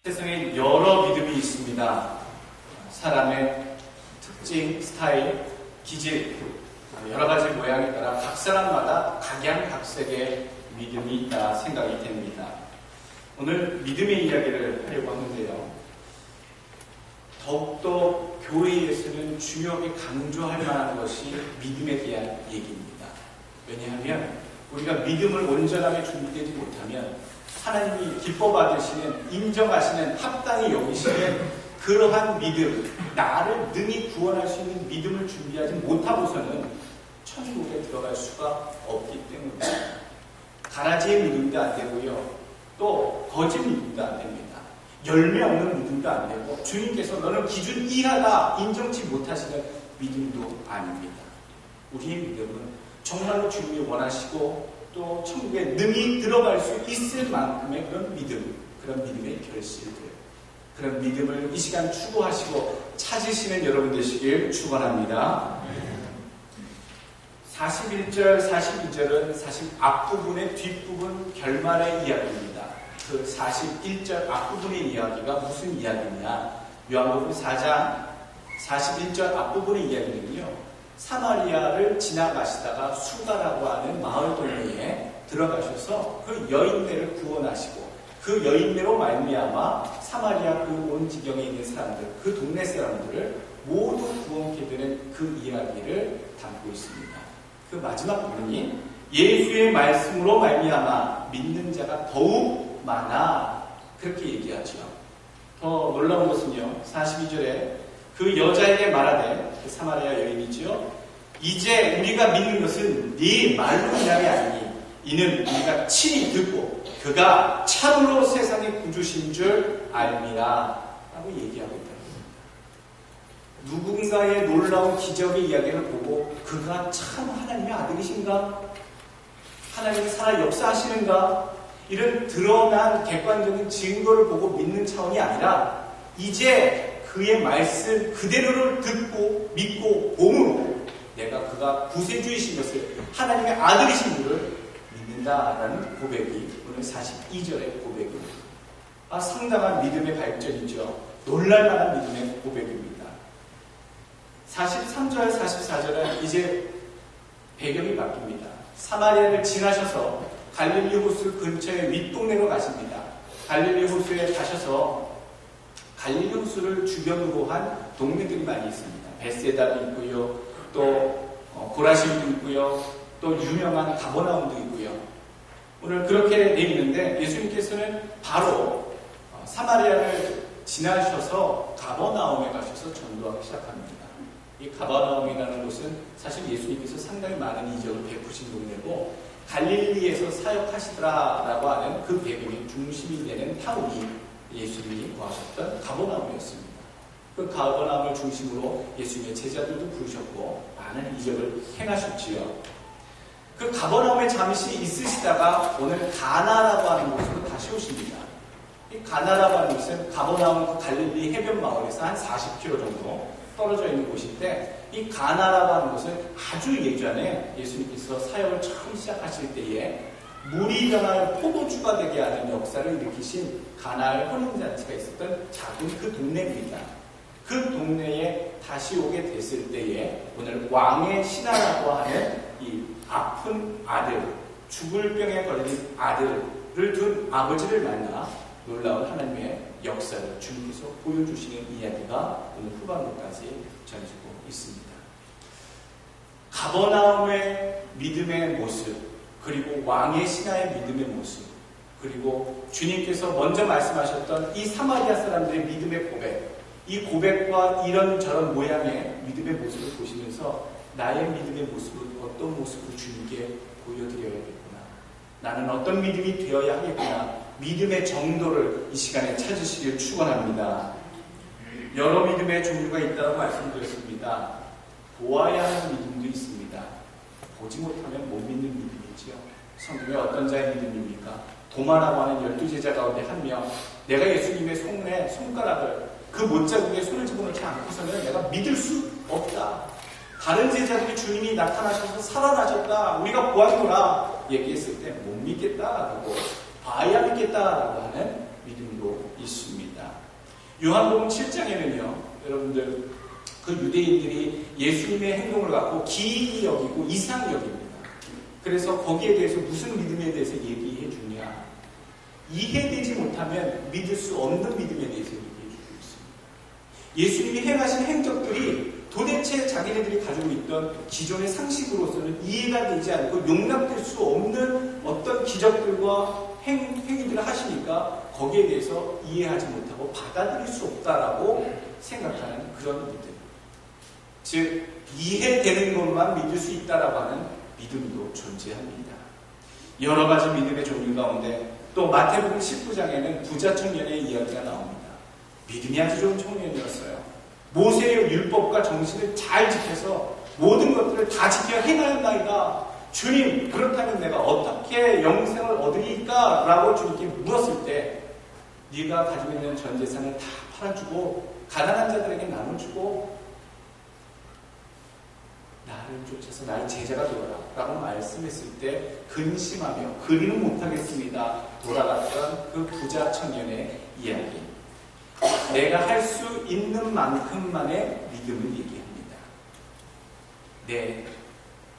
세상에 여러 믿음이 있습니다. 사람의 특징, 스타일, 기질, 여러 가지 모양에 따라 각 사람마다 각양각색의 믿음이 있다 생각이 됩니다. 오늘 믿음의 이야기를 하려고 하는데요. 더욱더 교회에서는 중요하게 강조할 만한 것이 믿음에 대한 얘기입니다. 왜냐하면 우리가 믿음을 온전하게 준비되지 못하면 하나님이 기뻐 받으시는, 인정하시는, 합당히 여기시는 그러한 믿음, 나를 능히 구원할 수 있는 믿음을 준비하지 못하고서는 천국에 들어갈 수가 없기 때문입니다. 가라지의 믿음도 안 되고요. 또 거짓 믿음도 안 됩니다. 열매 없는 믿음도 안 되고 주님께서 너는 기준 이하다 인정치 못하시는 믿음도 아닙니다. 우리의 믿음은 정말로 주님이 원하시고 또 천국에 능히 들어갈 수 있을 만큼의 그런 믿음, 그런 믿음의 결실들, 그런 믿음을 이 시간 추구하시고 찾으시는 여러분 되시길 축원합니다. 41절, 42절은 사실 앞부분의 뒷부분 결말의 이야기입니다. 그 41절 앞부분의 이야기가 무슨 이야기냐? 요한복음 4장 41절 앞부분의 이야기는요, 사마리아를 지나가시다가 수가라고 하는 마을 동네에 들어가셔서 그 여인네를 구원하시고 그 여인네로 말미암아 사마리아 그 온 지경에 있는 사람들, 그 동네 사람들을 모두 구원케 되는 그 이야기를 담고 있습니다. 그 마지막 부분이 예수의 말씀으로 말미암아 믿는 자가 더욱 많아, 그렇게 얘기하죠. 더 놀라운 것은요, 42절에 그 여자에게 말하되, 그 사마리아 여인이죠, 이제 우리가 믿는 것은 네 말로 인함이 아니니 이는 우리가 친히 듣고 그가 참으로 세상의 구주신 줄 알미라 라고 얘기하고 있다. 누군가의 놀라운 기적의 이야기를 보고 그가 참 하나님의 아들이신가? 하나님이 살아 역사하시는가? 이런 드러난 객관적인 증거를 보고 믿는 차원이 아니라 이제 그의 말씀 그대로를 듣고 믿고 봄으로 내가 그가 구세주이신 것을, 하나님의 아들이신 줄을 믿는다라는 고백이 오늘 42절의 고백입니다. 상당한 믿음의 발전이죠. 놀랄만한 믿음의 고백입니다. 43절, 44절은 이제 배경이 바뀝니다. 사마리아를 지나셔서 갈릴리 호수 근처의 윗동네로 가십니다. 갈릴리 호수에 가셔서 갈릴리 호수를 주변으로 한 동네들이 많이 있습니다. 베세다도 있고요, 또 고라심도 있고요, 또 유명한 가버나움도 있고요. 오늘 그렇게 돼 있는데 예수님께서는 바로 사마리아를 지나셔서 가버나움에 가셔서 전도하기 시작합니다. 이 가버나움이라는 곳은 사실 예수님께서 상당히 많은 이적을 베푸신 동네고 갈릴리에서 사역하시더라라고 하는 그 배경의 중심이 되는 타운이 예수님이 거하셨던 가버나움이었습니다. 그 가버나움을 중심으로 예수님의 제자들도 부르셨고 많은 이적을 행하셨지요. 그 가버나움에 잠시 있으시다가 오늘 가나라고 하는 곳으로 다시 오십니다. 이 가나라고 하는 곳은 가버나움 그 갈릴리 해변 마을에서 한 40km 정도 떨어져 있는 곳인데, 이 가나라고 하는 곳은 아주 예전에 예수님께서 사역을 처음 시작하실 때에 물이 변할 포도주가 되게 하는 역사를 일으키신 가나의 혼인잔치가 있었던 작은 그 동네입니다. 그 동네에 다시 오게 됐을 때에 오늘 왕의 신하라고 하는 이 아픈 아들, 죽을 병에 걸린 아들을 둔 아버지를 만나 놀라운 하나님의 역사를 주님께서 보여주시는 이야기가 오늘 후반부까지 전해지고 있습니다. 가버나움의 믿음의 모습, 그리고 왕의 신하의 믿음의 모습, 그리고 주님께서 먼저 말씀하셨던 이 사마리아 사람들의 믿음의 고백, 이 고백과 이런저런 모양의 믿음의 모습을 보시면서 나의 믿음의 모습은 어떤 모습으로 주님께 보여드려야겠구나, 나는 어떤 믿음이 되어야 하겠구나, 믿음의 정도를 이 시간에 찾으시길 축원합니다. 여러 믿음의 종류가 있다고 말씀드렸습니다. 보아야 하는 믿음도 있습니다. 보지 못하면 못 믿는 믿음이지요. 성경에 어떤 자의 믿음입니까? 도마라고 하는 12제자 가운데 한 명, 내가 예수님의 손에 손가락을 그 못자국에 손을 집어넣지 않고서는 내가 믿을 수 없다. 다른 제자들이 주님이 나타나셔서 살아나셨다, 우리가 보았노라 얘기했을 때 못 믿겠다라고, 봐야 믿겠다라고 하는 믿음도 있습니다. 요한복음 7장에는요, 여러분들, 그 유대인들이 예수님의 행동을 갖고 기이히 여기고 이상히 여깁니다. 그래서 거기에 대해서 무슨 믿음에 대해서 얘기해 주냐. 이해되지 못하면 믿을 수 없는 믿음에 대해서 얘기해 주고 있습니다. 예수님이 행하신 행적들이 도대체 자기네들이 가지고 있던 기존의 상식으로서는 이해가 되지 않고 용납될 수 없는 어떤 기적들과 행위들을 하시니까 거기에 대해서 이해하지 못하고 받아들일 수 없다라고 생각하는 그런 믿음. 즉, 이해되는 것만 믿을 수 있다라고 하는 믿음도 존재합니다. 여러 가지 믿음의 종류 가운데 또 마태복음 19장에는 부자 청년의 이야기가 나옵니다. 믿음이 아주 좋은 청년이었어요. 모세의 율법과 정신을 잘 지켜서 모든 것들을 다 지켜 행하였나이다. 주님, 그렇다면 내가 어떻게 영생을 얻으리까? 라고 주님께 물었을 때 네가 가지고 있는 전 재산을 다 팔아주고 가난한 자들에게 나눠주고 나를 쫓아서 나의 제자가 되어라 라고 말씀했을 때 근심하며 그리는 못하겠습니다 돌아갔던 그 부자 청년의 이야기. 내가 할 수 있는 만큼만의 믿음을 얘기합니다. 내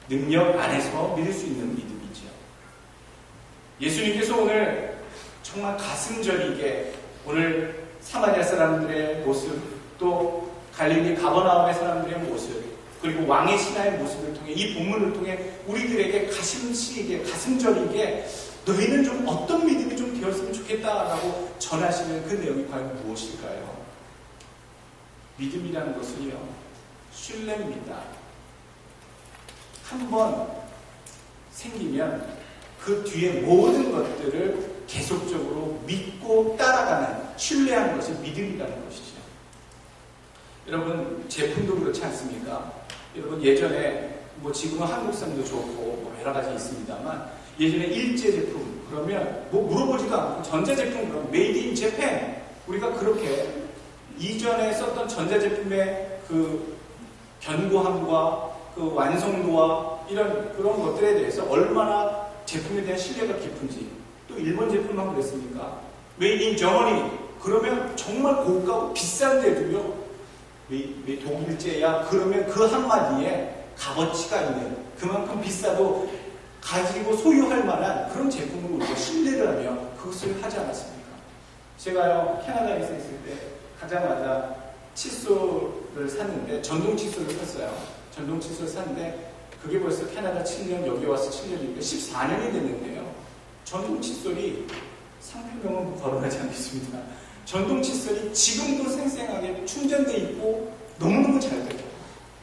능력 안에서 믿을 수 있는 믿음이죠. 예수님께서 오늘 정말 가슴 저리게 오늘 사마리아 사람들의 모습, 또 갈릴리 가버나움의 사람들의 모습, 그리고 왕의 신하의 모습을 통해 이 본문을 통해 우리들에게 가슴 시리게, 가슴 저리게 너희는 좀 어떤 믿음이 좀 되었으면 좋겠다라고 전하시는 그 내용이 과연 무엇일까요? 믿음이라는 것은요, 신뢰입니다. 한번 생기면 그 뒤에 모든 것들을 계속적으로 믿고 따라가는, 신뢰하는 것이 믿음이라는 것이죠. 여러분, 제품도 그렇지 않습니까? 여러분, 예전에 지금은 한국산도 좋고 여러 가지 있습니다만 예전에 일제 제품 그러면 물어보지도 않고 전자제품 그러면 메이드 인 재팬, 우리가 그렇게 이전에 썼던 전자제품의 그 견고함과 그 완성도와 그런 것들에 대해서 얼마나 제품에 대한 신뢰가 깊은지. 또 일본 제품만 그랬습니까? 메이드 인 저머니 그러면 정말 고가고 비싼데도요, 왜 독일제야? 그러면 그 한마디에 값어치가 있는, 그만큼 비싸도 가지고 소유할 만한 그런 제품으로 우리가 신뢰를 하며 그것을 하지 않았습니까? 제가요, 캐나다에서 있을 때 가자마자 칫솔을 샀는데, 전동 칫솔을 샀어요. 전동 칫솔을 샀는데 그게 벌써 캐나다 7년, 여기 와서 7년이니까 14년이 됐는데요. 전동 칫솔이, 상표명은 거론하지 않겠습니다. 전동 칫솔이 지금도 생생하게 충전돼 있고 너무너무 잘 돼요.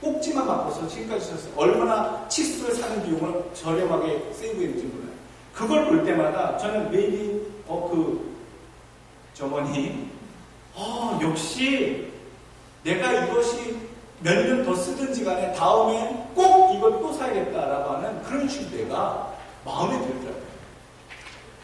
꼭지만 바꿔서 지금까지 썼어요. 얼마나 칫솔 사는 비용을 저렴하게 세이브했는지 몰라요. 그걸 볼 때마다 저는 메이드 저머니 역시 내가 이것이 몇 년 더 쓰든지 간에 다음에 꼭 이걸 또 사야겠다라고 하는 그런 신뢰가 마음에 들더라고요.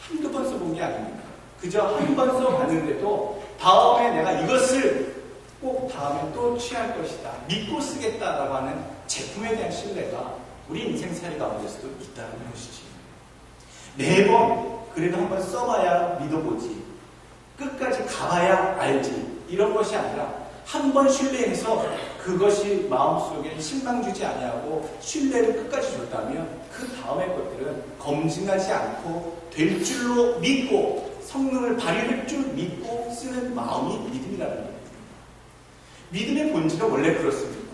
한두 번 써본 게 아닙니다. 그저 한 번 써봤는데도 다음에 내가 이것을 꼭 다음에 또 취할 것이다, 믿고 쓰겠다라고 하는 제품에 대한 신뢰가 우리 인생살이 가운데서도 있다는 것이지. 매번 그래도 한번 써봐야 믿어보지, 끝까지 가봐야 알지, 이런 것이 아니라 한 번 신뢰해서 그것이 마음속에 실망 주지 아니하고 신뢰를 끝까지 줬다면 그 다음의 것들은 검증하지 않고 될 줄로 믿고 성능을 발휘할 줄 믿고 쓰는 마음이 믿음이라는 겁니다. 믿음의 본질은 원래 그렇습니다.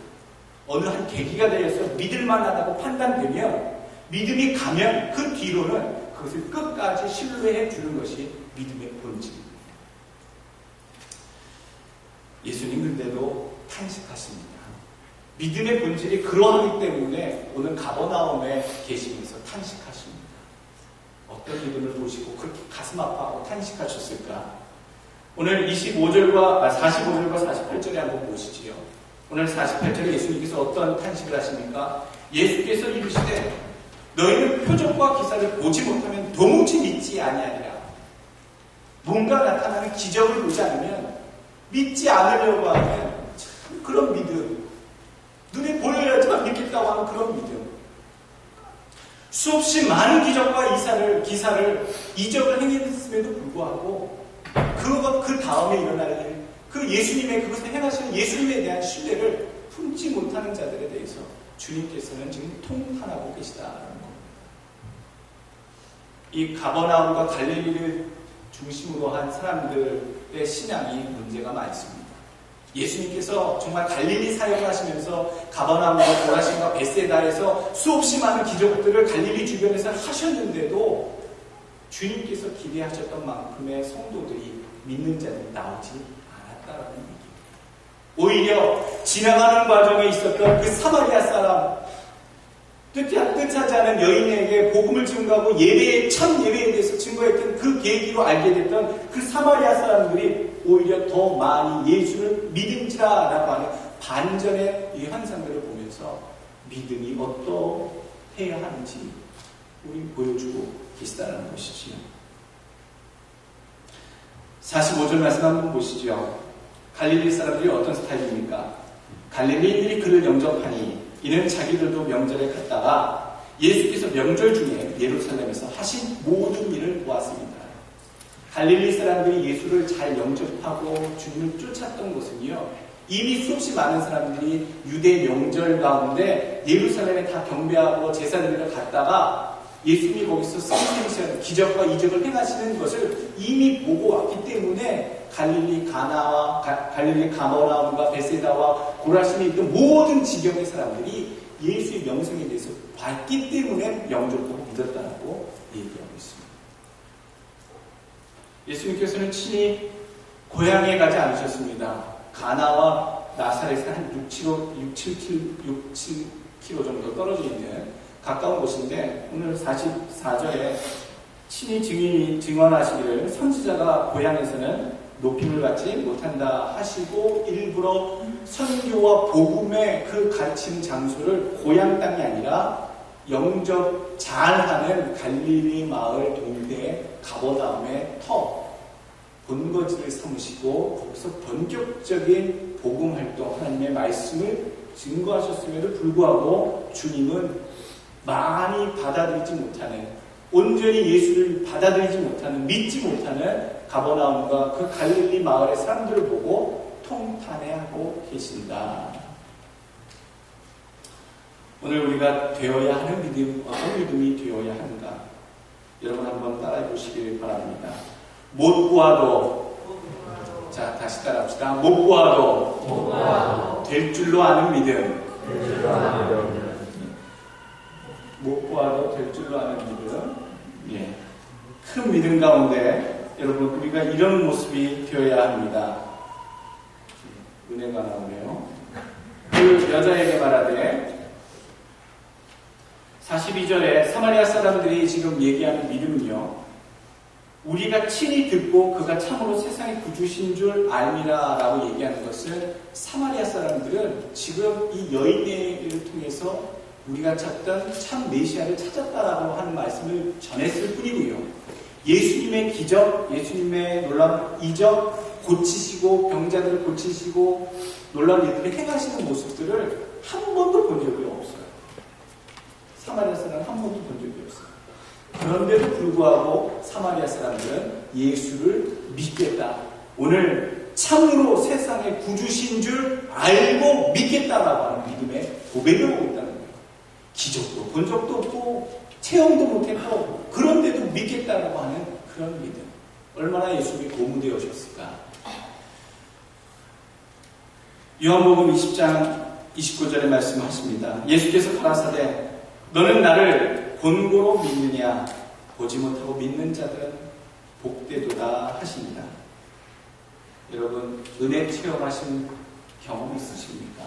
어느 한 계기가 되어서 믿을만하다고 판단되면, 믿음이 가면 그 뒤로는 그것을 끝까지 신뢰해 주는 것이 믿음의 본질입니다. 예수님 근데도 탄식하십니다. 믿음의 본질이 그러하기 때문에 오늘 가버나움에 계시면서 탄식하십니다. 어떤 믿음을 보시고 그렇게 가슴 아파하고 탄식하셨을까? 오늘 45절과 48절에 한번 보시지요. 오늘 48절에 예수님께서 어떤 탄식을 하십니까? 예수께서 이르시되 너희는 표적과 기사를 보지 못하면 도무지 믿지 아니하리라. 뭔가 나타나는 기적을 보지 않으면, 믿지 않으려고 하면 참 그런 믿음, 눈에 보여야지만 믿겠다고 하는 그런 믿음, 수없이 많은 기적과 기사를 이적을 행했음에도 불구하고 그 다음에 일어날 일, 그 예수님의 그것을 행하시는 예수님에 대한 신뢰를 품지 못하는 자들에 대해서 주님께서는 지금 통탄하고 계시다는 겁니다. 이 가버나움과 갈릴리를 중심으로 한 사람들의 신앙이 문제가 많습니다. 예수님께서 정말 갈릴리 사역을 하시면서 가버나움과 고라신과 베세다에서 수없이 많은 기적들을 갈릴리 주변에서 하셨는데도 주님께서 기대하셨던 만큼의 성도들이 믿는 자들이 나오지 않았다라는 얘기입니다. 오히려 지나가는 과정에 있었던 그 사마리아 사람, 뜻하지 않은 여인에게 복음을 증거하고 참 예배에 대해서 증거했던 그 계기로 알게 됐던 그 사마리아 사람들이 오히려 더 많이 예수를 믿음지라라고 하는 반전의 이 현상들을 보면서 믿음이 어떠해야 하는지 우리 보여주고 계시다는 것이지요. 45절 말씀 한번 보시죠. 갈릴리 사람들이 어떤 스타일입니까? 갈릴리인들이 그를 영접하니 이는 자기들도 명절에 갔다가 예수께서 명절 중에 예루살렘에서 하신 모든 일을 보았습니다. 갈릴리 사람들이 예수를 잘 영접하고 주님을 쫓았던 것은요, 이미 수없이 많은 사람들이 유대 명절 가운데 예루살렘에 다 경배하고 제사드리러 갔다가 예수님이 거기서 생생시한 기적과 이적을 행하시는 것을 이미 보고 왔기 때문에 갈릴리 가버나움과 베세다와 고라신에 있던 모든 지경의 사람들이 예수의 명성에 대해서 봤기 때문에 영접하고 믿었다고 얘기하고 있습니다. 예수님께서는 친히 고향에 가지 않으셨습니다. 가나와 나사렛에 한 6, 7km 정도 떨어져 있는 가까운 곳인데 오늘 44절에 친히 증언하시기를 선지자가 고향에서는 높임을 받지 못한다 하시고 일부러 선교와 복음의 그 가르치는 장소를 고향 땅이 아니라 영접 잘하는 갈릴리 마을 동네 가버나움의 본거지를 삼으시고 거기서 본격적인 복음 활동, 하나님의 말씀을 증거하셨음에도 불구하고 주님은 많이 받아들이지 못하는, 온전히 예수를 받아들이지 못하는, 믿지 못하는 가버나움과 그 갈릴리 마을의 사람들을 보고 통탄해하고 계신다. 오늘 우리가 되어야 하는 믿음, 어떤 믿음이 되어야 하는가? 여러분 한번 따라해 보시길 바랍니다. 못 구하도, 자 다시 따라합시다. 못 구하도 될 줄로 아는 믿음. 못 구하도 될 줄로 아는 믿음. 예. 큰 믿음 가운데 여러분 우리가 이런 모습이 되어야 합니다. 은혜가 나오네요. 그 여자에게 말하되 42절에 사마리아 사람들이 지금 얘기하는 믿음은요, 우리가 친히 듣고 그가 참으로 세상의 구주신 줄 알미라 라고 얘기하는 것은 사마리아 사람들은 지금 이 여인을 통해서 우리가 찾던 참 메시아를 찾았다라고 하는 말씀을 전했을 뿐이고요. 예수님의 기적, 예수님의 놀라운 이적, 고치시고 병자들을 고치시고 놀라운 일들을 행하시는 모습들을 한 번도 본 적이 없어요. 사마리아 사람은 한 번도 본 적이 없어요. 그런데도 불구하고 사마리아 사람들은 예수를 믿겠다. 오늘 참으로 세상의 구주신 줄 알고 믿겠다라고 하는 믿음에 고백을 하고 있다는 거예요. 기적도 본 적도 없고 체험도 못했고 그런데도 믿겠다라고 하는 그런 믿음. 얼마나 예수님이 고무되어 오셨을까. 요한복음 20장 29절에 말씀하십니다. 예수께서 가라사대 너는 나를 본고로 믿느냐? 보지 못하고 믿는 자들은 복되도다 하십니다. 여러분 은혜 체험하신 경험 있으십니까?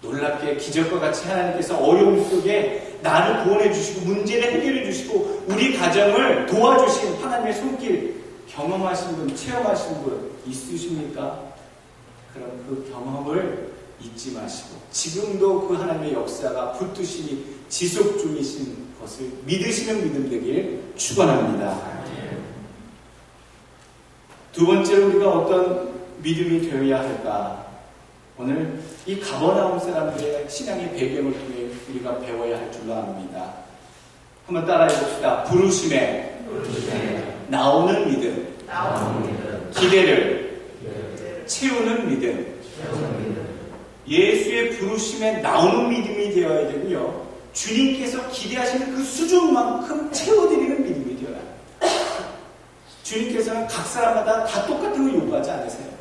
놀랍게 기적과 같이 하나님께서 어려움 속에 나를 구원해 주시고 문제를 해결해 주시고 우리 가정을 도와주신 하나님의 손길 경험하신 분, 체험하신 분 있으십니까? 그럼 그 경험을 잊지 마시고 지금도 그 하나님의 역사가 붙드심이 지속 중이신 것을 믿으시는 믿음 되길 축원합니다. 두 번째로 우리가 어떤 믿음이 되어야 할까? 오늘 이 가버나움 사람들의 신앙의 배경을 통해 우리가 배워야 할 줄로 압니다. 한번 따라해 봅시다. 부르심에 나오는 믿음, 기대를 채우는 믿음. 예수의 부르심에 나오는 믿음이 되어야 되고요. 주님께서 기대하시는 그 수준만큼 채워드리는 믿음이 되어야 합니다. 주님께서는 각 사람마다 다 똑같은 걸 요구하지 않으세요.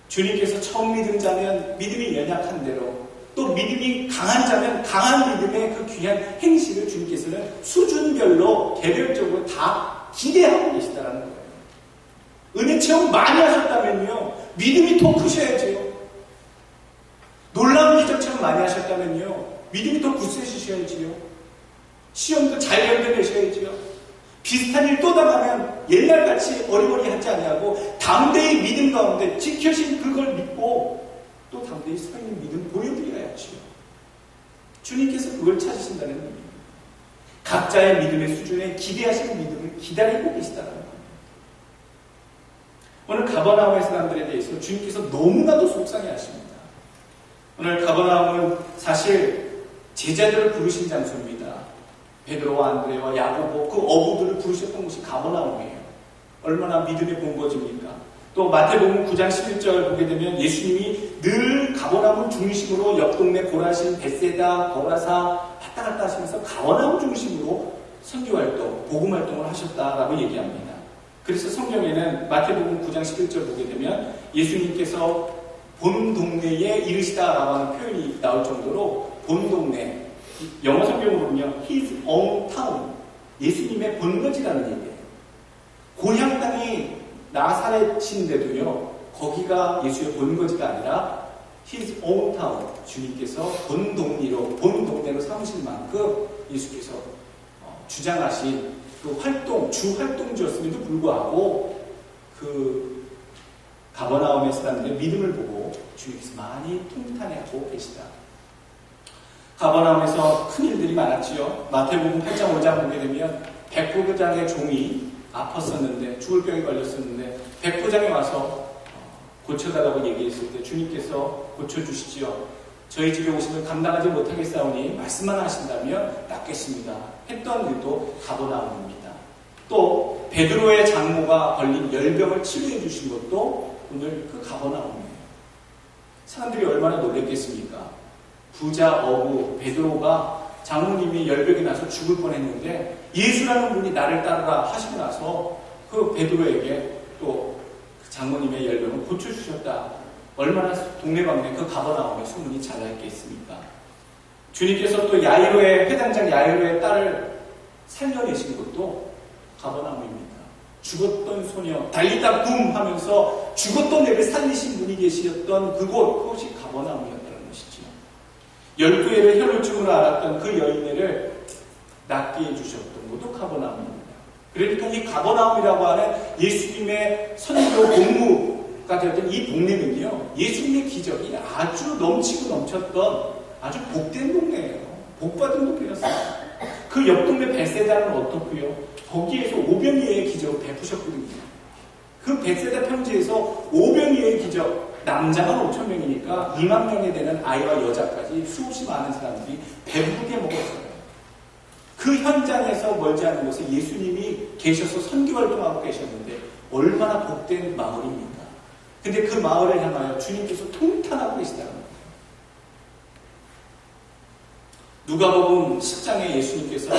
주님께서 처음 믿은 자면 믿음이 연약한 대로, 또 믿음이 강한 자면 강한 믿음의 그 귀한 행실을 주님께서는 수준별로 개별적으로 다 기대하고 계시다는 거예요. 은혜 체험 많이 하셨다면요, 믿음이 더 크셔야죠. 놀라운 기적 체험 많이 하셨다면요, 믿음이 더 굳세지셔야지요. 시험도 잘 견뎌내셔야지요. 비슷한 일 또 당하면 옛날같이 어리버리하지 아니하고 담대히 믿음 가운데 지켜진 그걸 믿고 또 담대히 서 있는 믿음 보여드려야지요. 주님께서 그걸 찾으신다는 의미입니다. 각자의 믿음의 수준에 기대하시는 믿음을 기다리고 계시다는 겁니다. 오늘 가버나움의 사람들에 대해서 주님께서 너무나도 속상해하십니다. 오늘 가버나움은 사실 제자들을 부르신 장소입니다. 베드로와 안드레와 야고보 그 어부들을 부르셨던 곳이 가버나움이에요. 얼마나 믿음의 본거지입니까? 또 마태복음 9장 11절 보게 되면 예수님이 늘 가버나움 중심으로 옆 동네 고라신, 벳세다, 거라사 왔다 갔다 하시면서 가버나움 중심으로 선교활동, 복음활동을 하셨다라고 얘기합니다. 그래서 성경에는 마태복음 9장 11절 보게 되면 예수님께서 본 동네에 이르시다라고 하는 표현이 나올 정도로 본 동네, 영어 성경으로는요, His own town, 예수님의 본거지라는 얘기예요. 고향 땅이 나사렛인데도요, 거기가 예수의 본거지가 아니라 His own town, 주님께서 본 동네로 삼으실 만큼 예수께서 주장하신 그 활동, 주 활동주였음에도 불구하고 그 가버나움의 사람들의 믿음을 보고 주님께서 많이 통탄해하고 계시다. 가버나움에서 큰 일들이 많았지요. 마태복음 8장 5장 보게 되면 백부장의 종이 아팠었는데, 죽을 병에 걸렸었는데 백부장이 와서 고쳐달라고 얘기했을 때 주님께서 고쳐주시지요. 저희 집에 오시면 감당하지 못하겠사오니 말씀만 하신다면 낫겠습니다 했던 일도 가버나움입니다. 또 베드로의 장모가 걸린 열병을 치료해 주신 것도 오늘 그 가버나움이에요. 사람들이 얼마나 놀랬겠습니까? 부자 어부 베드로가 장모님이 열병이 나서 죽을 뻔했는데 예수라는 분이 나를 따르라 하시고 나서 그 베드로에게 또 그 장모님의 열병을 고쳐주셨다. 얼마나 동네방네 그 가버나움의 소문이 잘 났겠습니까? 주님께서 또 회당장 야이로의 딸을 살려내신 것도 가버나움입니다. 죽었던 소녀 달리다 붐 하면서 죽었던 애를 살리신 분이 계시던 그곳이 가버나움이었다는 것이죠. 12애를 혈루증으로 앓았던 그 여인네를 낫게 해주셨던 것도 가버나움입니다. 그러니까 이 가버나움이라고 하는 예수님의 선교 공무가 되었던 이 동네는요, 예수님의 기적이 아주 넘치고 넘쳤던 아주 복된 동네예요. 복받은 동네였어요. 그 옆 동네 벳세다는 어떻고요? 거기에서 오병이어의 기적을 베푸셨거든요. 그 벳세다 평지에서 오병이어의 기적, 남자가 5,000명이니까 2만 명에 되는 아이와 여자까지 수없이 많은 사람들이 배부르게 먹었어요. 그 현장에서 멀지 않은 곳에 예수님이 계셔서 선교활동하고 계셨는데 얼마나 복된 마을입니까? 근데 그 마을을 향하여 주님께서 통탄하고 계시다는 거예요. 누가복음 10장에 예수님께서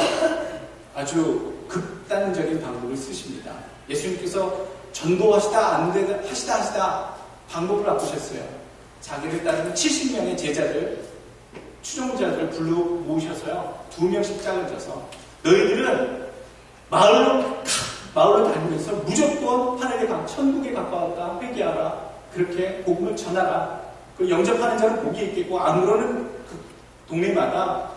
아주 극단적인 방법을 쓰십니다. 예수님께서 전도하시다 방법을 바꾸셨어요. 자기를 따르는 70명의 제자들, 추종자들을 불러 모으셔서요, 2명씩 짝을져서 너희들은 마을로 다니면서 무조건 하늘에 천국에 가까웠다 회개하라, 그렇게 복음을 전하라. 그리고 영접하는 자는 복이 있겠고 안 그러는 그 동네마다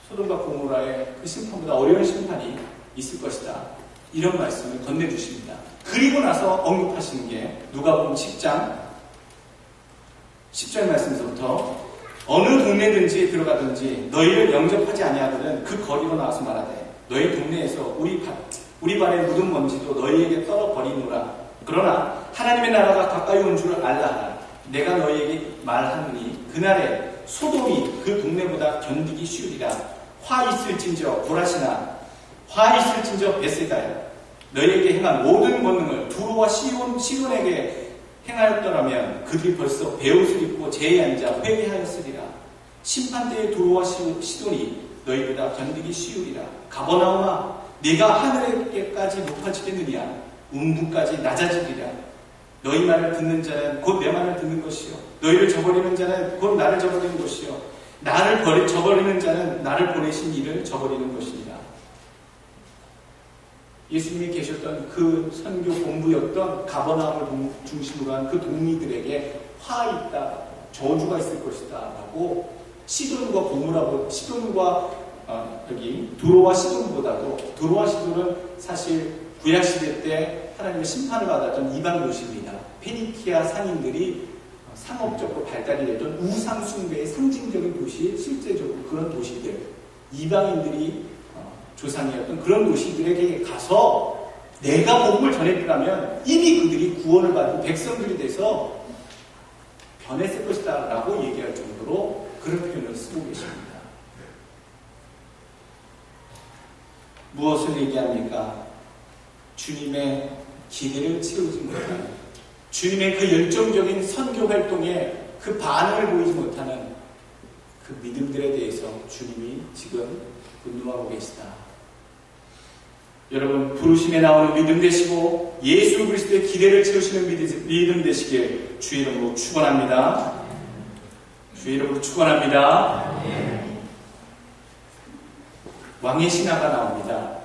소돔과 고모라의 그 심판보다 어려운 심판이 있을 것이다. 이런 말씀을 건네주십니다. 그리고 나서 언급하시는 게 누가복음 10장 10절 말씀에서부터 어느 동네든지 들어가든지 너희를 영접하지 아니하거든 그 거리로 나와서 말하되 너희 동네에서 우리 발에 묻은 먼지도 너희에게 떨어버리노라. 그러나 하나님의 나라가 가까이 온 줄을 알라 하라. 내가 너희에게 말하노니 그날에 소돔이 그 동네보다 견디기 쉬우리라. 화 있을진저 고라시나 화 있을진저 벳세다야. 너희에게 행한 모든 권능을 두로와 시돈에게 행하였더라면 그들이 벌써 베옷을 입고 제에 앉아 회개하였으리라. 심판대에 두로와 시돈이 너희보다 견디기 쉬우리라. 가버나움아, 네가 하늘에까지 높아지겠느냐? 음부까지 낮아지리라. 너희 말을 듣는 자는 곧 내 말을 듣는 것이요, 너희를 저버리는 자는 곧 나를 저버리는 것이요, 나를 저버리는 자는 나를 보내신 이를 저버리는 것이니라. 예수님이 계셨던 그 선교 본부였던 가버나움을 중심으로 한 그 동리들에게 화 있다, 저주가 있을 것이다 라고 시돈과 고무라고, 시돈과 여기 두로와 시돈보다도, 두로와 시돈은 사실 구약시대 때 하나님의 심판을 받았던 이방 도시입니다. 페니키아 상인들이 상업적으로 발달이 되던 우상 숭배의 상징적인 도시, 실제적으로 그런 도시들, 이방인들이 조상이었던 그런 도시들에게 가서 내가 복음을 전했더라면 이미 그들이 구원을 받은 백성들이 돼서 변했을 것이다 라고 얘기할 정도로 그런 표현을 쓰고 계십니다. 무엇을 얘기합니까? 주님의 기대를 채우지 못하는, 주님의 그 열정적인 선교 활동에 그 반응을 보이지 못하는 그 믿음들에 대해서 주님이 지금 분노하고 계시다. 여러분, 부르심에 나오는 믿음 되시고 예수 그리스도의 기대를 채우시는 믿음 되시길 주의 이름으로 축원합니다. 주의 이름으로 축원합니다. 왕의 신화가 나옵니다.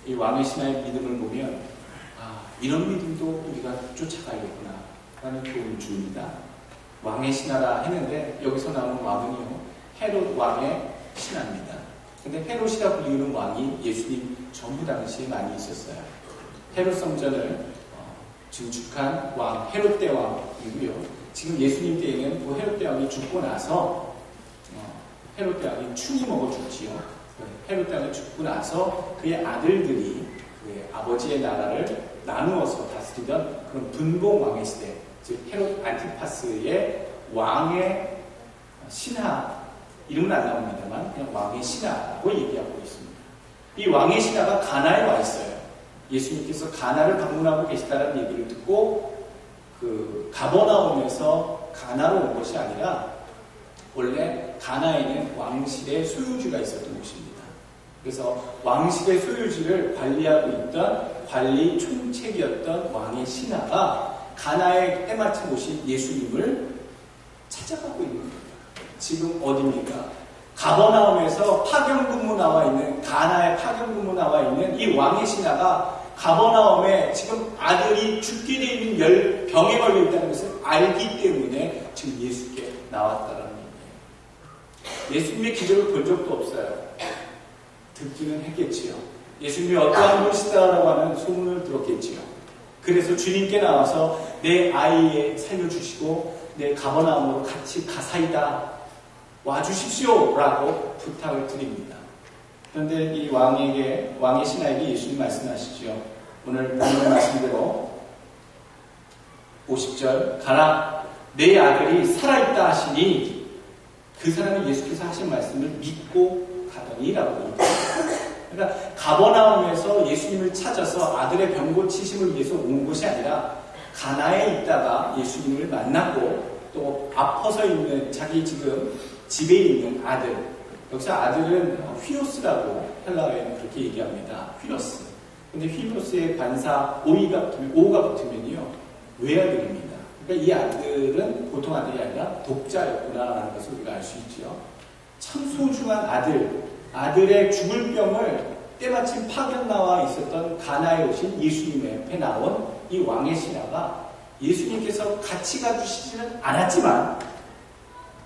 이 왕의 신화의 믿음을 보면 이런 믿음도 우리가 쫓아가야겠구나 라는 교훈을 줍니다. 왕의 신화라 했는데 여기서 나오는 왕은요, 헤롯 왕의 신화입니다. 근데 헤롯이라 불리는 왕이 예수님 전부 당시에 많이 있었어요. 헤롯 성전을 증축한 왕, 헤롯 대왕이고요. 지금 예수님 때에는 그 헤롯 대왕이 죽고 나서 헤롯 대왕이 충이 먹어 죽지요. 헤롯 대왕이 죽고 나서 그의 아들들이 그의 아버지의 나라를 나누어서 다스리던 그런 분봉 왕의 시대, 즉 헤롯 안티파스의 왕의 신하, 이름은 안 나옵니다만 그냥 왕의 신하라고 얘기하고 있습니다. 이 왕의 신하가 가나에 와 있어요. 예수님께서 가나를 방문하고 계시다는 얘기를 듣고 그 가버나움에서 가나로 온 것이 아니라 원래 가나에는 왕실의 소유주가 있었던 곳입니다. 그래서 왕실의 소유지를 관리하고 있던 관리 총책이었던 왕의 신하가 가나에 때마침 오신 예수님을 찾아가고 있는 겁니다. 지금 어디입니까? 가버나움에서 파견근무 나와 있는, 가나에 파견근무 나와 있는 이 왕의 신하가 가버나움에 지금 아들이 죽게 돼 있는 병에 걸려 있다는 것을 알기 때문에 지금 예수께 나왔다는 얘기예요. 예수님의 기적을 본 적도 없어요. 듣기는 했겠지요. 예수님이 어떠한 분이시다라고 하는 소문을 들었겠지요. 그래서 주님께 나와서 내 아이 살려주시고 내 가버나움으로 같이 가사이다 와주십시오 라고 부탁을 드립니다. 그런데 이 왕의 신하에게 예수님 말씀하시죠. 오늘 본문 말씀대로 50절 가라, 내 아들이 살아있다 하시니 그 사람이 예수께서 하신 말씀을 믿고 가더니 라고 얘기합니다. 그러니까 가버나움에서 예수님을 찾아서 아들의 병 고치심을 위해서 온 것이 아니라 가나에 있다가 예수님을 만났고 또 아파서 있는 자기 지금 집에 있는 아들, 여기서 아들은 휘로스라고 헬라어에는 그렇게 얘기합니다. 휘로스. 근데 휘로스의 관사 오가 붙으면요 외아들입니다. 그러니까 이 아들은 보통 아들이 아니라 독자였구나라는 것을 우리가 알 수 있죠. 참 소중한 아들의 죽을 병을 때마침 파견 나와 있었던 가나에 오신 예수님의 옆에 나온 이 왕의 신하가 예수님께서 같이 가주시지는 않았지만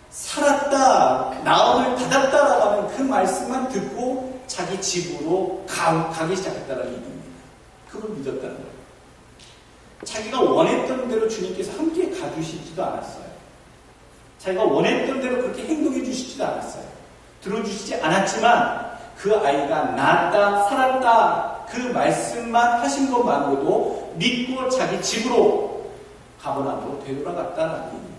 살았다, 나음을 받았다라고 하는 그 말씀만 듣고 자기 집으로 가기 시작했다는 얘기입니다. 그걸 믿었다는 거예요. 자기가 원했던 대로 주님께서 함께 가주시지도 않았어요. 자기가 원했던 대로 그렇게 행동해 주시지도 않았어요. 들어주시지 않았지만 그 아이가 나았다, 살았다 그 말씀만 하신 것만으로도 믿고 자기 집으로 가버나움으로 되돌아갔다는 얘기입니다.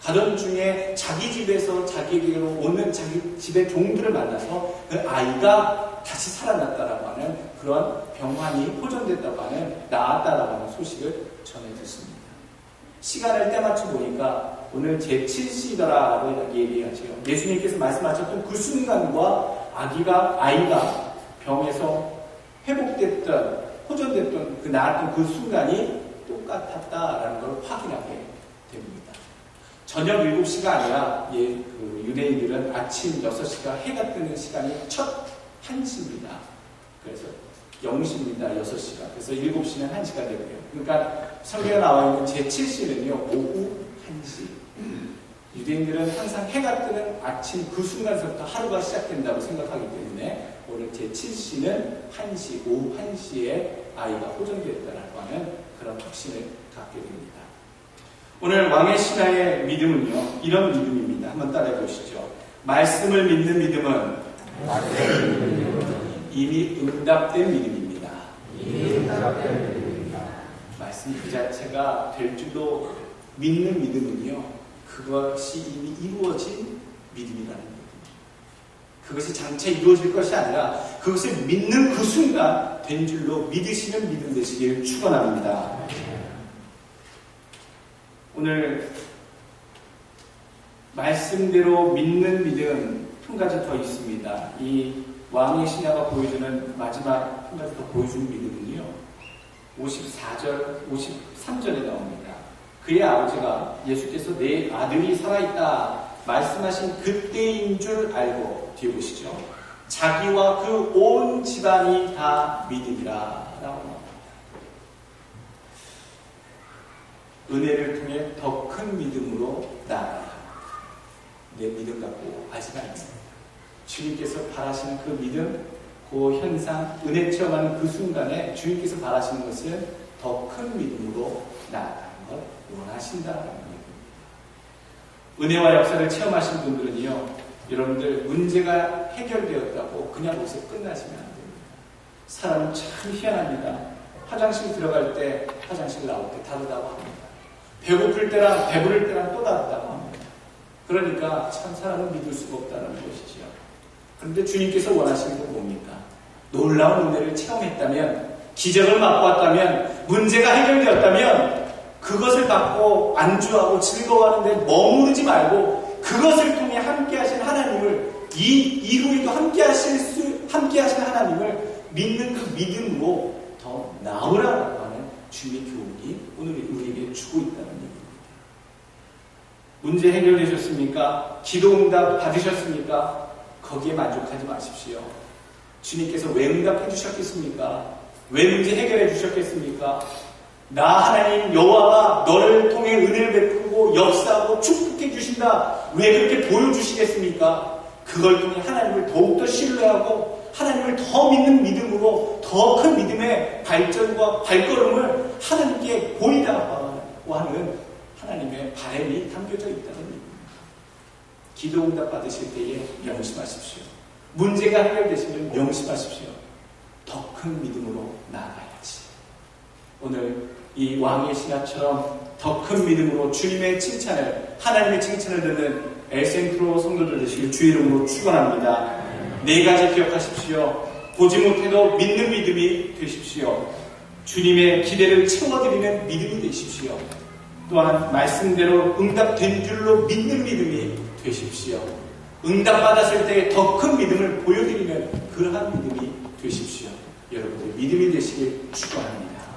가던 중에 자기 집에서 자기에게로 오는 자기 집의 종들을 만나서 그 아이가 다시 살아났다라고 하는 그런 병환이 호전됐다고 하는 나았다라고 하는 소식을 전해 듣습니다. 시간을 때맞춰 보니까 오늘 제7시더라라고 얘기하죠. 예수님께서 말씀하셨던 그 순간과 아이가 병에서 회복됐던, 호전됐던, 나았던 그 순간이 똑같았다라는 걸 확인하게 됩니다. 저녁 7시가 아니라 그 유대인들은 아침 6시가 해가 뜨는 시간이 첫 1시입니다. 그래서 0시입니다. 6시가. 그래서 7시는 1시가 되고요. 그러니까 성경에 나와 있는 제7시는요, 오후 1시. 유대인들은 항상 해가 뜨는 아침 그 순간서부터 하루가 시작된다고 생각하기 때문에 오늘 제7시는 1시, 오후 1시에 아이가 호전되었다라고 하는 그런 확신을 갖게 됩니다. 오늘 왕의 신하의 믿음은요, 이런 믿음입니다. 한번 따라해 보시죠. 말씀을 믿는 믿음은 이미 응답된 믿음입니다. 말씀 그 자체가 될 줄로 믿는 믿음은요, 그것이 이미 이루어진 믿음이라는 겁니다. 그것이 장차 이루어질 것이 아니라 그것을 믿는 그 순간 된 줄로 믿으시는 믿음 되시길 축원합니다. 오늘 말씀대로 믿는 믿음 한 가지 더 있습니다. 이 왕의 신하가 보여주는 마지막 한 가지 더 보여주는 믿음은요, 54절, 53절에 나옵니다. 그의 아버지가 예수께서 내 아들이 살아있다 말씀하신 그때인 줄 알고, 뒤에 보시죠. 자기와 그 온 집안이 다 믿으리라 라고 나옵니다. 은혜를 통해 더 큰 믿음으로 나아가야 합니다. 내 믿음 갖고 아직 아닙니다. 주님께서 바라시는 그 믿음, 그 현상, 은혜 체험하는 그 순간에 주님께서 바라시는 것은 더 큰 믿음으로 나아가는 걸 원하신다는 겁니다. 은혜와 역사를 체험하신 분들은요, 여러분들 문제가 해결되었다고 그냥 거기서 끝나시면 안 됩니다. 사람은 참 희한합니다. 화장실 들어갈 때, 화장실 나올 때 다르다고 합니다. 배고플 때랑 배부를 때랑 또 다르다고 합니다. 그러니까 참 사람은 믿을 수가 없다는 것이지요. 그런데 주님께서 원하시는 건 뭡니까? 놀라운 은혜를 체험했다면, 기적을 맛보았다면, 문제가 해결되었다면 그것을 받고 안주하고 즐거워하는데 머무르지 말고 그것을 통해 함께하신 하나님을, 이후에도 함께하신 하나님을 믿는 그 믿음으로 더 나으라고 하는 주님의 교훈이 오늘 우리에게 주고 있다는 얘기입니다. 문제 해결되셨습니까? 기도 응답 받으셨습니까? 거기에 만족하지 마십시오. 주님께서 왜 응답해 주셨겠습니까? 왜 문제 해결해 주셨겠습니까? 나 하나님 여호와가 너를 통해 은혜를 베풀고 역사하고 축복해 주신다. 왜 그렇게 보여주시겠습니까? 그걸 통해 하나님을 더욱더 신뢰하고 하나님을 더 믿는 믿음으로 더 큰 믿음의 발전과 발걸음을 하나님께 보이라고 하는 하나님의 바람이 담겨져 있다는 얘기입니다. 기도 응답 받으실 때에 명심하십시오. 문제가 해결되시면 명심하십시오. 더 큰 믿음으로 나아가야지. 오늘 이 왕의 신하처럼 더 큰 믿음으로 주님의 칭찬을, 하나님의 칭찬을 듣는 엘센트로 성도들 되시길 주의 이름으로 축원합니다. 네 가지 기억하십시오. 보지 못해도 믿는 믿음이 되십시오. 주님의 기대를 채워드리는 믿음이 되십시오. 또한 말씀대로 응답된 줄로 믿는 믿음이 되십시오. 응답받았을 때 더 큰 믿음을 보여드리는 그러한 믿음이 되십시오. 여러분의 믿음이 되시길 축원합니다.